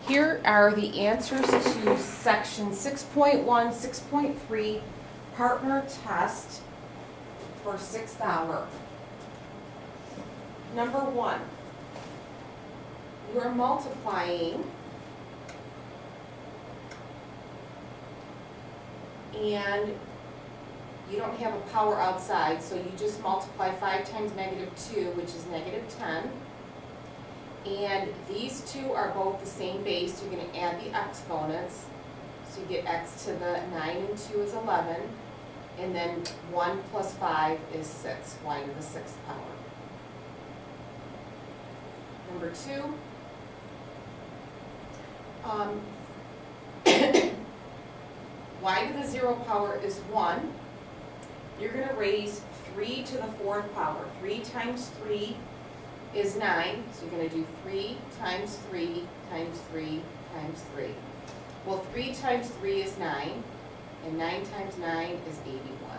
Here are the answers to section 6.1, 6.3 partner test for 6th hour. Number 1, you are multiplying and you don't have a power outside, so you just multiply 5 times -2, which is -10. And these two are both the same base, so you're going to add the exponents. So you get x to the 9 and 2 is 11, and then 1 plus 5 is 6, y to the 6th power. Number 2, y to the 0 power is 1. You're going to raise 3 to the 4th power. 3 times 3 is 9, so you're going to do 3 times 3 times 3 times 3. Well, 3 times 3 is 9, and 9 times 9 is 81.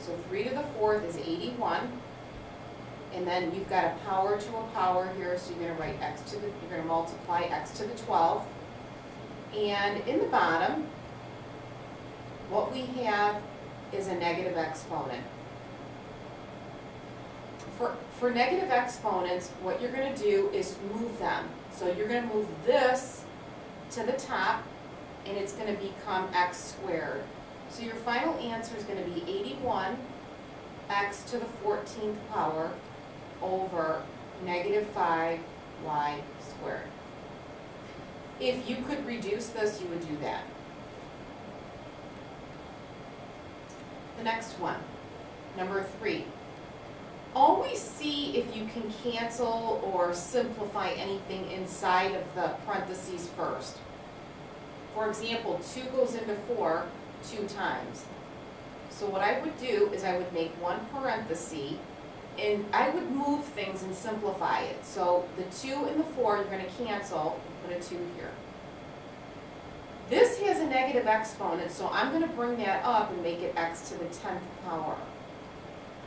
So 3 to the 4th is 81, and then you've got a power to a power here, so you're going to write you're going to multiply x to the 12. And in the bottom, what we have is a negative exponent. For negative exponents, what you're going to do is move them. So you're going to move this to the top, and it's going to become x squared. So your final answer is going to be 81 x to the 14th power over -5 y squared. If you could reduce this, you would do that. The next one, number 3. Always see if you can cancel or simplify anything inside of the parentheses first. For example, 2 goes into 4 2 times. So what I would do is I would make one parenthesis, and I would move things and simplify it. So the 2 and the 4, you're going to cancel, put a 2 here. This has a negative exponent, so I'm going to bring that up and make it x to the 10th power.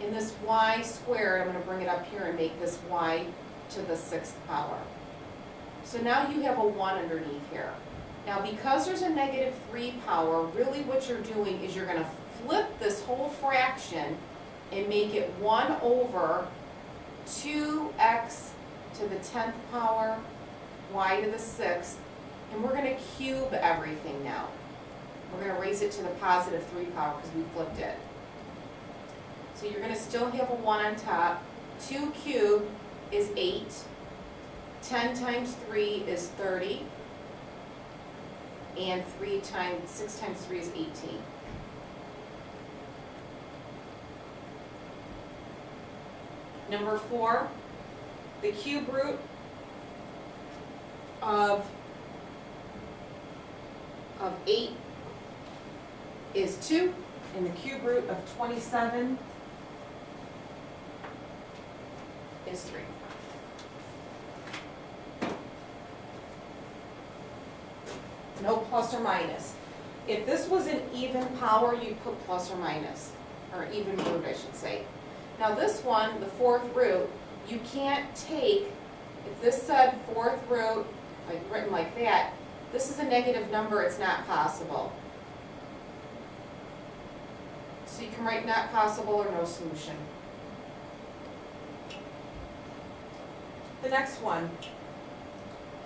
In this y squared, I'm going to bring it up here and make this y to the 6th power. So now you have a 1 underneath here. Now because there's a -3 power, really what you're doing is you're going to flip this whole fraction and make it 1 over 2x to the 10th power, y to the 6th, and we're going to cube everything now. We're going to raise it to the +3 power because we flipped it. So you're going to still have a 1 on top. 2 cubed is 8. 10 times 3 is 30. And 6 times 3 is 18. Number 4, the cube root of 8 is 2, and the cube root of 27 is 3. No plus or minus. If this was an even power, you'd put plus or minus, or even root, I should say. Now this one, the 4th root, you can't take, if this said 4th root, like written like that, this is a negative number, it's not possible. So you can write not possible or no solution. The next one,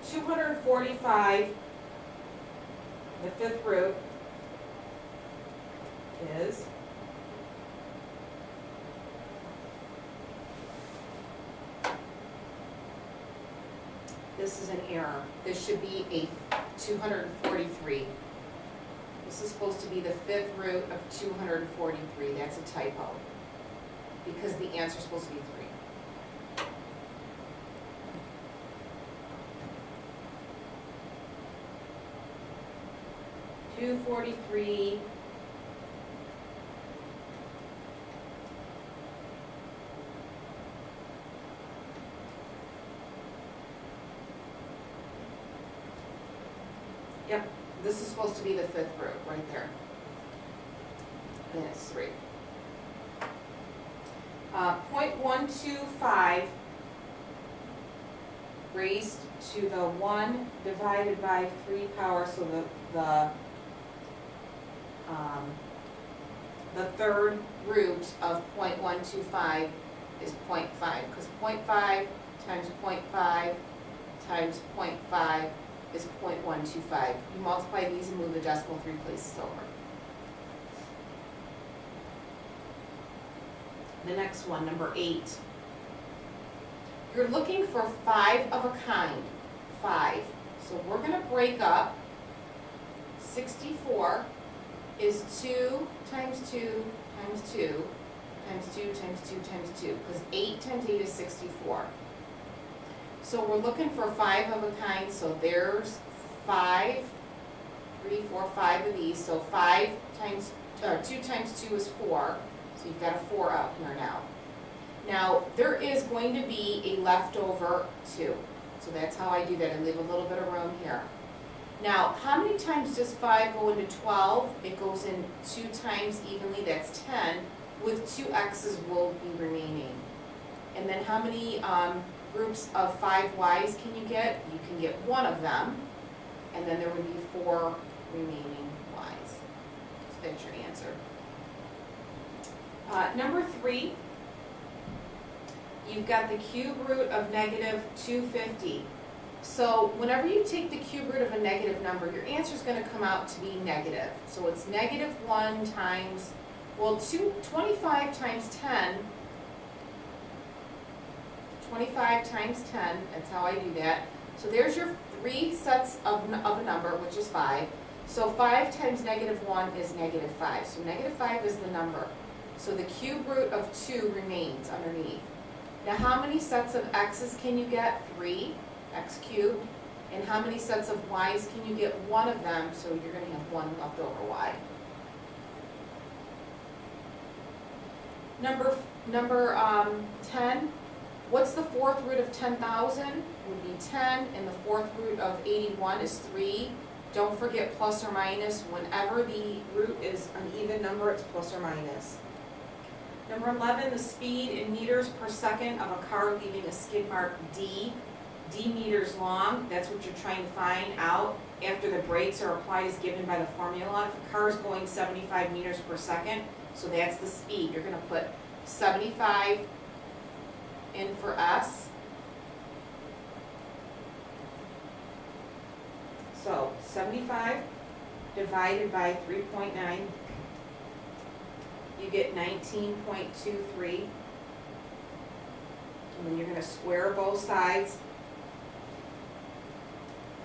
245, the 5th root is this is an error. This should be a 243. This is supposed to be the 5th root of 243. That's a typo because the answer is supposed to be 3. 243 Yep, this is supposed to be the 5th root right there. And it's 3. 0.125 raised to the 1 divided by 3 power, so the third root of 0.125 is 0.5, because 0.5 times 0.5 times 0.5 is 0.125. You multiply these and move the decimal 3 places over. The next one, number 8. You're looking for 5 of a kind, 5. So we're going to break up 64 is 2 times 2 times 2 times 2 times 2 times 2, because 8 times 8 is 64. So we're looking for 5 of a kind, so there's 5, 3, 4, 5 of these, so 5 times, 2 times 2 is 4, so you've got a 4 out here now. Now, there is going to be a leftover 2, so that's how I do that, I leave a little bit of room here. Now, how many times does 5 go into 12? It goes in 2 times evenly, that's 10, with 2 x's will be remaining. And then how many groups of 5 y's can you get? You can get 1 of them, and then there would be 4 remaining y's. So that's your answer. Number 3, you've got the cube root of negative 250. So whenever you take the cube root of a negative number, your answer is going to come out to be negative. So it's negative 1 times, well, 25 times 10, 25 times 10, that's how I do that. So there's your 3 sets of a number, which is 5. So 5 times negative 1 is negative 5. So negative 5 is the number. So the cube root of 2 remains underneath. Now how many sets of x's can you get? 3, x cubed. And how many sets of y's can you get? 1 of them, so you're going to have 1 left over y. Number 10, what's the 4th root of 10,000? Would be 10, and the 4th root of 81 is 3. Don't forget plus or minus. Whenever the root is an even number, it's plus or minus. Number 11, the speed in meters per second of a car leaving a skid mark D. D meters long, that's what you're trying to find out after the brakes are applied as given by the formula. If a car is going 75 meters per second, so that's the speed. You're going to put 75 in for S. So 75 divided by 3.9, you get 19.23. And then you're going to square both sides,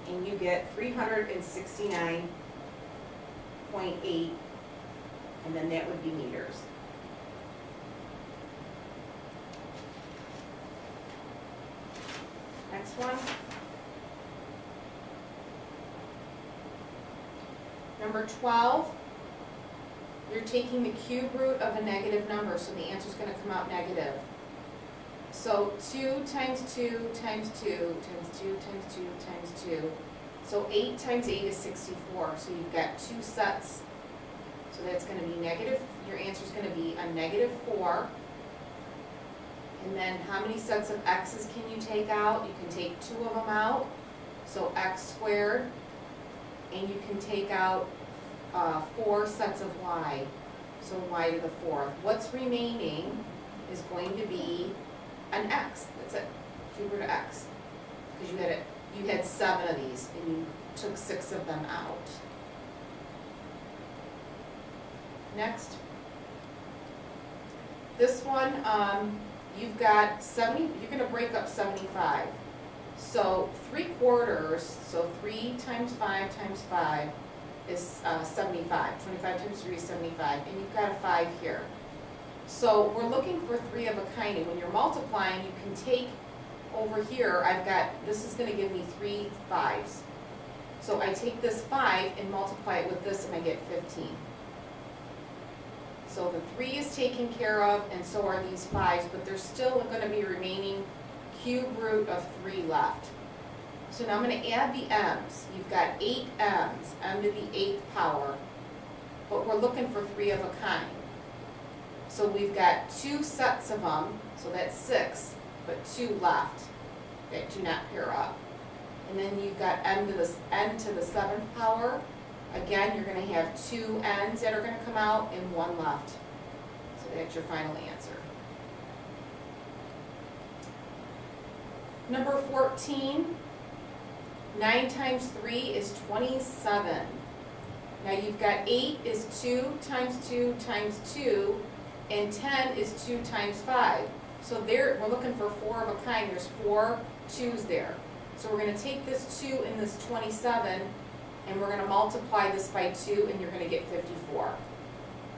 and you get 369.8, and then that would be meters. Next one. Number 12, you're taking the cube root of a negative number, so the answer is going to come out negative. So 2 times 2 times 2 times 2 times 2 times 2. So 8 times 8 is 64. So you've got 2 sets. So that's going to be negative, your answer is going to be a negative 4. And then how many sets of x's can you take out? You can take 2 of them out. So x squared. And you can take out 4 sets of y. So y to the 4th. What's remaining is going to be an x. That's it. Cube root of x. Because you had 7 of these, and you took 6 of them out. Next. This one, you've got 70. You're going to break up 75. So 3/4. So 3 times 5 times 5 is 75. 25 times 3 is 75, and you've got a 5 here. So we're looking for 3 of a kind, and when you're multiplying, you can take over here, this is going to give me 3 5s. So I take this 5 and multiply it with this, and I get 15. So the 3 is taken care of, and so are these 5s, but there's still going to be remaining cube root of 3 left. So now I'm going to add the m's. You've got 8 m's, m to the 8th power, but we're looking for 3 of a kind. So we've got 2 sets of them, so that's 6, but 2 left. that do not pair up. And then you've got n to the 7th power. Again, you're going to have 2 n's that are going to come out and 1 left. So that's your final answer. Number 14, 9 times 3 is 27. Now you've got 8 is 2 times 2 times 2, and 10 is 2 times 5. So there, we're looking for 4 of a kind. There's 4 2's there. So we're going to take this 2 and this 27, and we're going to multiply this by 2, and you're going to get 54.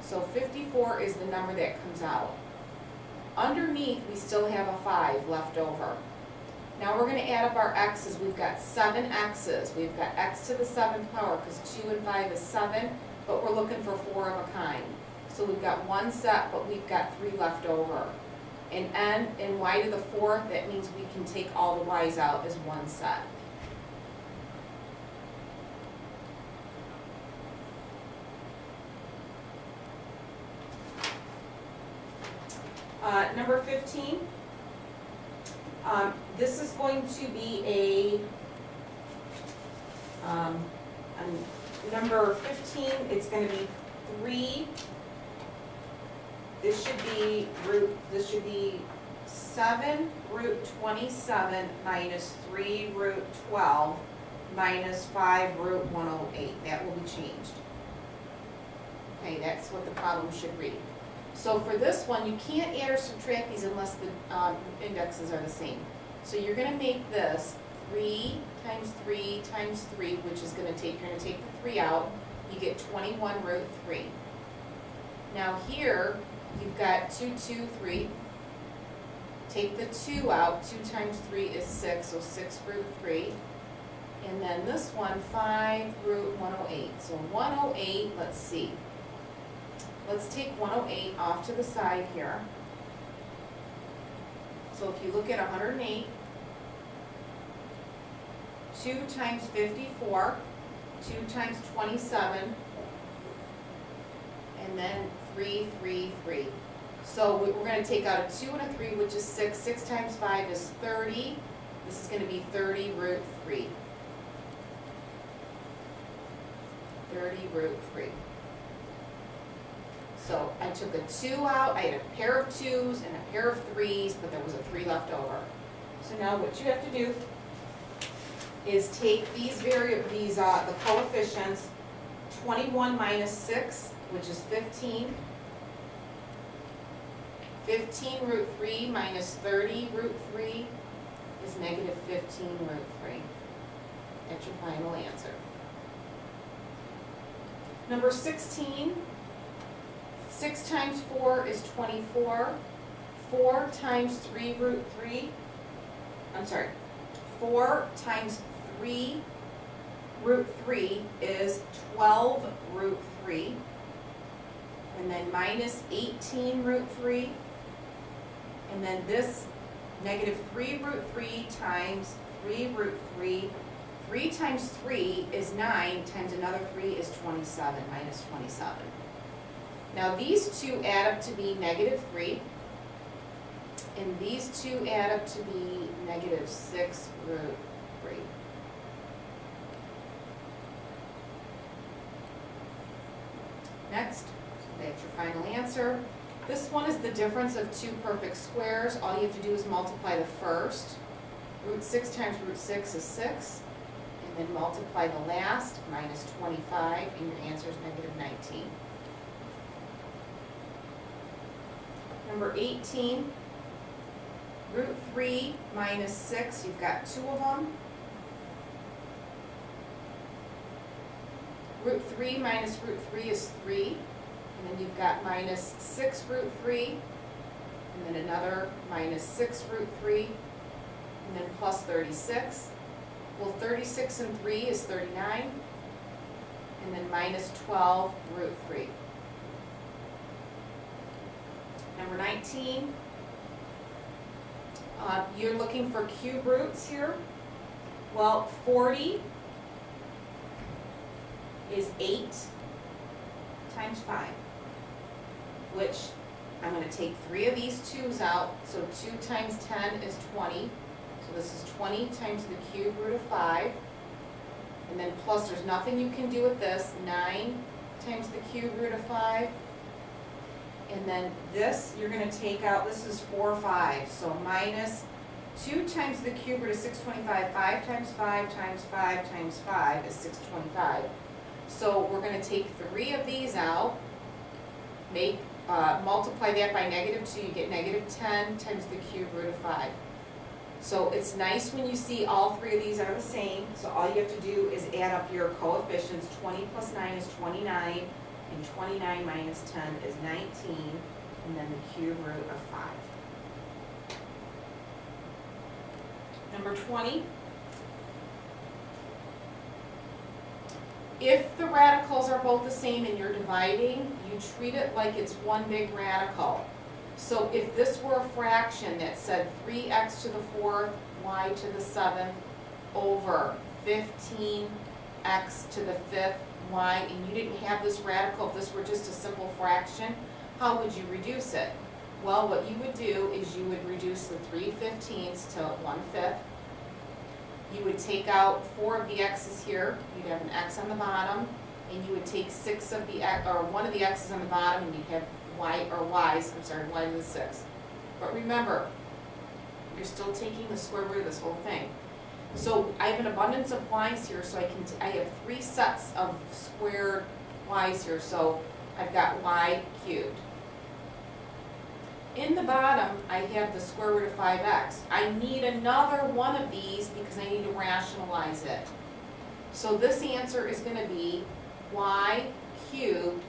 So 54 is the number that comes out. Underneath, we still have a 5 left over. Now we're going to add up our x's. We've got 7 x's. We've got x to the 7th power, because 2 and 5 is 7, but we're looking for 4 of a kind. So we've got 1 set, but we've got 3 left over. And n and y to the 4th, that means we can take all the y's out as 1 set. Number 15, this is going to be a, number 15, it's going to be 3, this should be 7 root 27 minus 3 root 12 minus 5 root 108. That will be changed. Okay, that's what the problem should read. So for this one, you can't add or subtract these unless the indexes are the same. So you're going to make this 3 times 3 times 3, which is going to take, you're going to take the 3 out. You get 21 root 3. Now here, you've got 2, 2, 3. Take the 2 out. 2 times 3 is 6, so 6 root 3. And then this one, 5 root 108. So 108, let's see. Let's take 108 off to the side here. So if you look at 108, 2 times 54, 2 times 27, and then 3, 3, 3. So we're going to take out a 2 and a 3, which is 6. 6 times 5 is 30. This is going to be 30 root 3. 30 root 3. So I took a 2 out, I had a pair of 2's and a pair of 3's, but there was a 3 left over. So now what you have to do is take these the coefficients, 21 minus 6, which is 15. 15 root 3 minus 30 root 3 is negative 15 root 3. That's your final answer. Number 16, 6 times 4 is 24. 4 times 3 root 3, 4 times 3 root 3 is 12 root 3. And then minus 18 root 3. And then this negative 3 root 3 times 3 root 3. 3 times 3 is 9 times another 3 is 27, minus 27. Now these two add up to be negative 3. And these two add up to be negative 6 root 3. Next, that's your final answer. This one is the difference of 2 perfect squares. All you have to do is multiply the first. Root 6 times root 6 is 6. And then multiply the last, minus 25, and your answer is negative 19. Number 18, root 3 minus 6, you've got 2 of them. Root 3 minus root 3 is 3, and then you've got minus 6 root 3, and then another minus 6 root 3, and then plus 36. Well, 36 and 3 is 39, and then minus 12 root 3. Number 19, you're looking for cube roots here. Well, 40 is 8 times 5, which I'm going to take 3 of these 2's out. So 2 times 10 is 20. So So this is 20 times the cube root of 5. And then plus, there's nothing you can do with this, 9 times the cube root of 5. And then this, you're going to take out, this is 4, 5. So minus 2 times the cube root of 625, 5 times 5 times 5 times 5 is 625. So we're going to take 3 of these out, multiply that by -2, you get -10 times the cube root of 5. So it's nice when you see all 3 of these are the same, so all you have to do is add up your coefficients. 20 plus 9 is 29, and 29 minus 10 is 19, and then the cube root of 5. Number 20. If the radicals are both the same and you're dividing, you treat it like it's one big radical. So if this were a fraction that said 3x to the 4th, y to the 7th, over 15x to the 5th, y, and you didn't have this radical, if this were just a simple fraction, how would you reduce it? Well, what you would do is you would reduce the 3/15ths to 1/5. You would take out 4 of the x's here, you'd have an x on the bottom, and you would take 6 of the x, or 1 of the x's on the bottom, and you'd have y to the 6th. But remember, you're still taking the square root of this whole thing. So I have an abundance of y's here, so I have 3 sets of squared y's here, so I've got y cubed. In the bottom, I have the square root of 5x. I need another one of these because I need to rationalize it. So this answer is going to be y cubed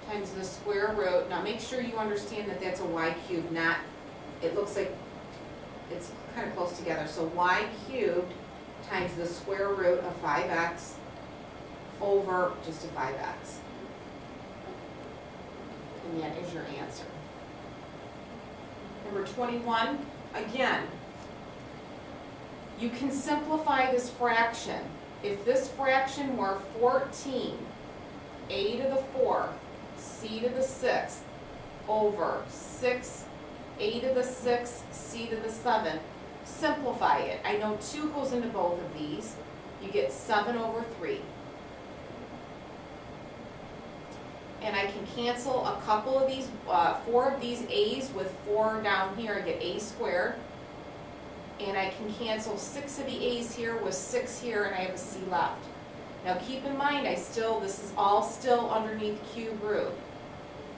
times the square root. Now make sure you understand that that's a y cubed, not, it looks like it's kind of close together. So y cubed times the square root of 5x over just a 5x. And that is your answer. Number 21, again, you can simplify this fraction. If this fraction were 14, a to the 4th, c to the 6th, over 6, a to the 6th, c to the 7th, simplify it. I know 2 goes into both of these. You get 7 over 3. And I can cancel a couple of these, 4 of these a's with 4 down here, I get a squared. And I can cancel 6 of the a's here with 6 here, and I have a c left. Now keep in mind, this is all still underneath cube root.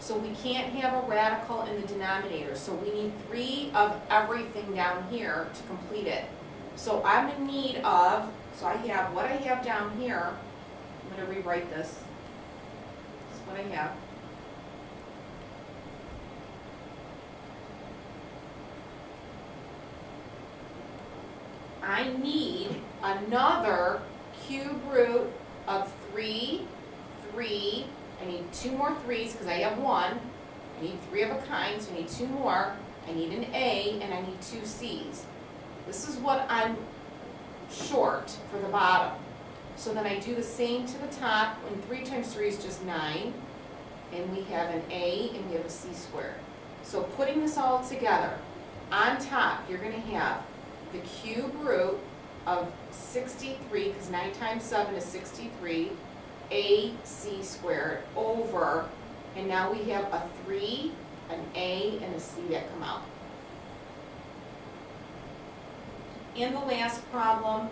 So we can't have a radical in the denominator, so we need 3 of everything down here to complete it. So I'm in need of, so I have what I have down here, I'm going to rewrite this. What I have. I need another cube root of 3, 3. I need 2 more 3's because I have 1. I need 3 of a kind, so I need 2 more. I need an A, and I need 2 C's. This is what I'm short for the bottom. So then I do the same to the top, and 3 times 3 is just 9, and we have an A and we have a C squared. So putting this all together, on top you're going to have the cube root of 63, because 9 times 7 is 63, AC squared over, and now we have a 3, an A, and a C that come out. In the last problem,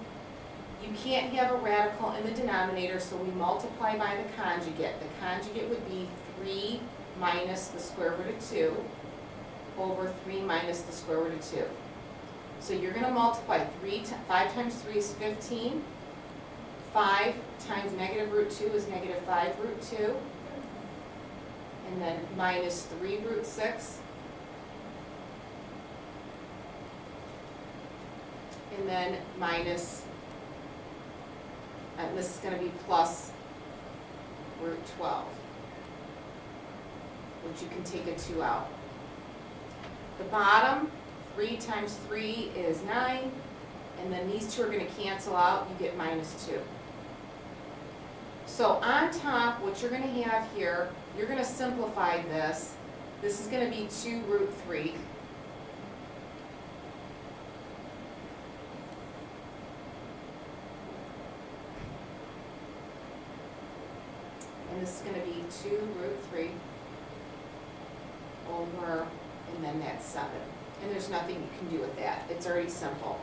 you can't have a radical in the denominator, so we multiply by the conjugate. The conjugate would be 3 minus the square root of 2 over 3 minus the square root of 2. So you're going to multiply 5 times 3 is 15. 5 times negative root 2 is negative 5 root 2. And then minus 3 root 6. And then minus, and this is going to be plus root 12, which you can take a 2 out. The bottom, 3 times 3 is 9, and then these 2 are going to cancel out, you get minus 2. So on top, what you're going to have here, you're going to simplify this. This is going to be 2 root 3. and this is gonna be 2√3 over, and then that's 7. And there's nothing you can do with that, it's already simple.